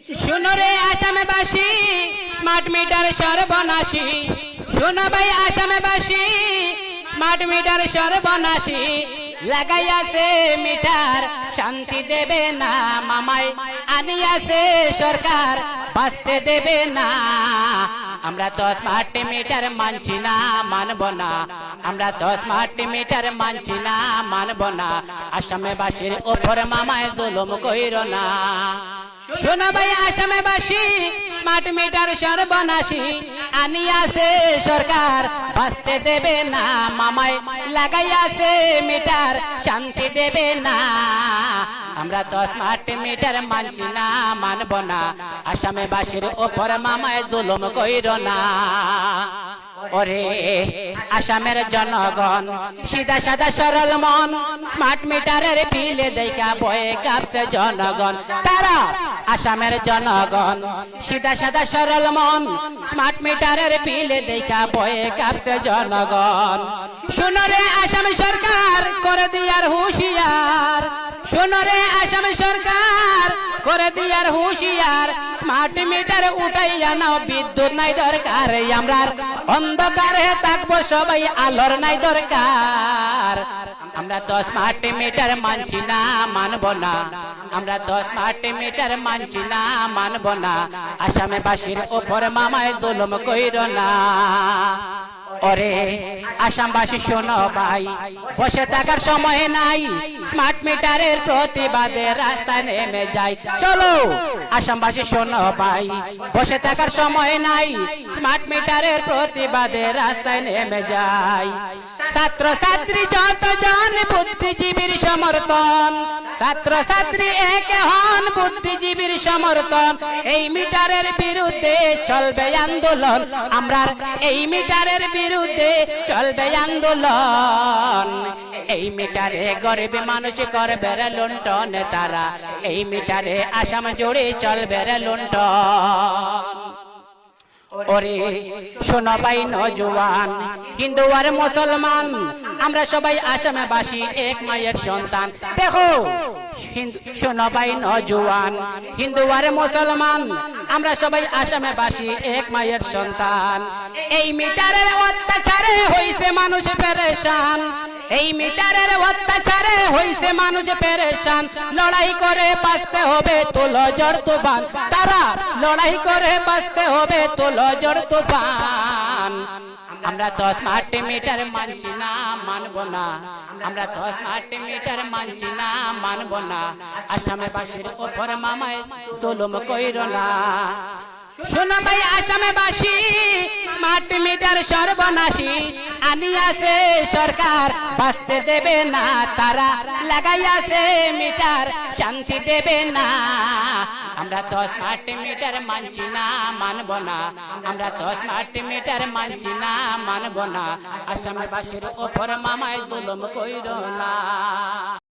শুনো রে আসামবাসী, smart meter সর্বনাশী। শুনো ভাই আসামবাসী, স্মার্ট মিটার সর্বনাশী। লাগাইয়াছে মিটার, শান্তি দেবে না মামাই। আনিয়াছে সরকার, বাঁচতে দেবে না। আমরা তো স্মার্ট মিটার মানছি না, মানব না। আমরা তো স্মার্ট মিটার মানছি না, মানব না। আসামবাসীর ওপর মামায় জুলুম কইরো না। শোনো ভাই আসামবাসী, স্মার্ট মিটার সর্বনাশী। আনিয়াছে সরকার, বাঁচতে দেবে না মামায়। লাগাইয়াছে মিটার, শান্তি দেবে না। আমরা তো স্মার্ট মিটার মানছি না, মানব না। আসামবাসীর ওপর মামায় জুলুম কইরো না। ওরে আসামের জনগণ, সিধা সাদা সরল মন। স্মার্ট মিটারের বিলে দেখা বয়ে কাঁপছে জনগণ। তারা আসামের জনগণ, সিধা সাদা সরল মন। স্মার্ট মিটারের বিলে দেখা বয়ে কাঁপছে জনগণ। শুনো রে আসাম সরকার, করে দিয়ার হুঁশিয়ার। শুনো রে আসাম সরকার, করে দিয়ার হুঁশিয়ার। স্মার্ট মিটার উঠাইয়া নাও, বিদ্যুৎ নাই দরকার। আমরা অন্ধকারে থাকবো সবাই, আলোর নাই দরকার। আমরা তো স্মার্ট মিটার মানছি না, মানব না। আমরা তো স্মার্ট মিটার মানছি না, মানব না। আসামবাসীর ওপর মামায় জুলুম কইরো না। ওরে আসামবাসী শোনো ভাই, বসে থাকার সময় নাই। স্মার্ট মিটারের প্রতিবাদে রাস্তায় নেমে যাই। চলো আসামবাসী শোনো ভাই, বসে থাকার সময় নাই। স্মার্ট মিটারের প্রতিবাদে রাস্তায় নেমে যাই। ছাত্র ছাত্রী যতজন, বুদ্ধিজীবীর সমর্থন। ছাত্র ছাত্রী এক হন, বুদ্ধিজীবীর সমর্থন। এই মিটারের বিরুদ্ধে চলবে আন্দোলন। আমরা এই মিটারের বিরুদ্ধে চলবে আন্দোলন। এই মিটারে গরিব মানুষ করবে রে লুণ্ঠন তারা। এই মিটারে আসাম জুড়ে চলবে রে লুণ্ঠন। ওরে শোনো ভাই নজওয়ান, হিন্দু আর মুসলমান। আমরা সবাই আসামবাসী, এক মায়ের সন্তান। দেখো শোনো ভাই নজওয়ান, হিন্দু আর মুসলমান। আমরা সবাই আসামবাসী, এক মায়ের সন্তান। এই মিটারের অত্যাচারে হইছে মানুষ পেরেশান। এই মিটারের অত্যাচারে হইছে মানুষ পেরেশান। লড়াই করে বাঁচতে হবে, তুলো ঝড় তুফান। তারা লড়াই করে বাঁচতে হবে, তুলো ঝড় তুফান। আমরা তো স্মার্ট মিটার মানছি না, মানব না। আমরা তো স্মার্ট মিটার মানছি না, মানব না। আসামবাসীর ওপর মামায় জুলুম কইরো না। শোনো ভাই আসামবাসী, স্মার্ট মিটার সর্বনাশী। আনিয়াছে সরকার, বাঁচতে দেবে না তারা। লাগাইয়াছে মিটার, শান্তি দেবে না। আমরা তো স্মার্ট মিটার মানছি না, মানব না। আমরা তো স্মার্ট মিটার মানছি না, মানব না। আসামবাসীর ওপর মামায় জুলুম কইরো না।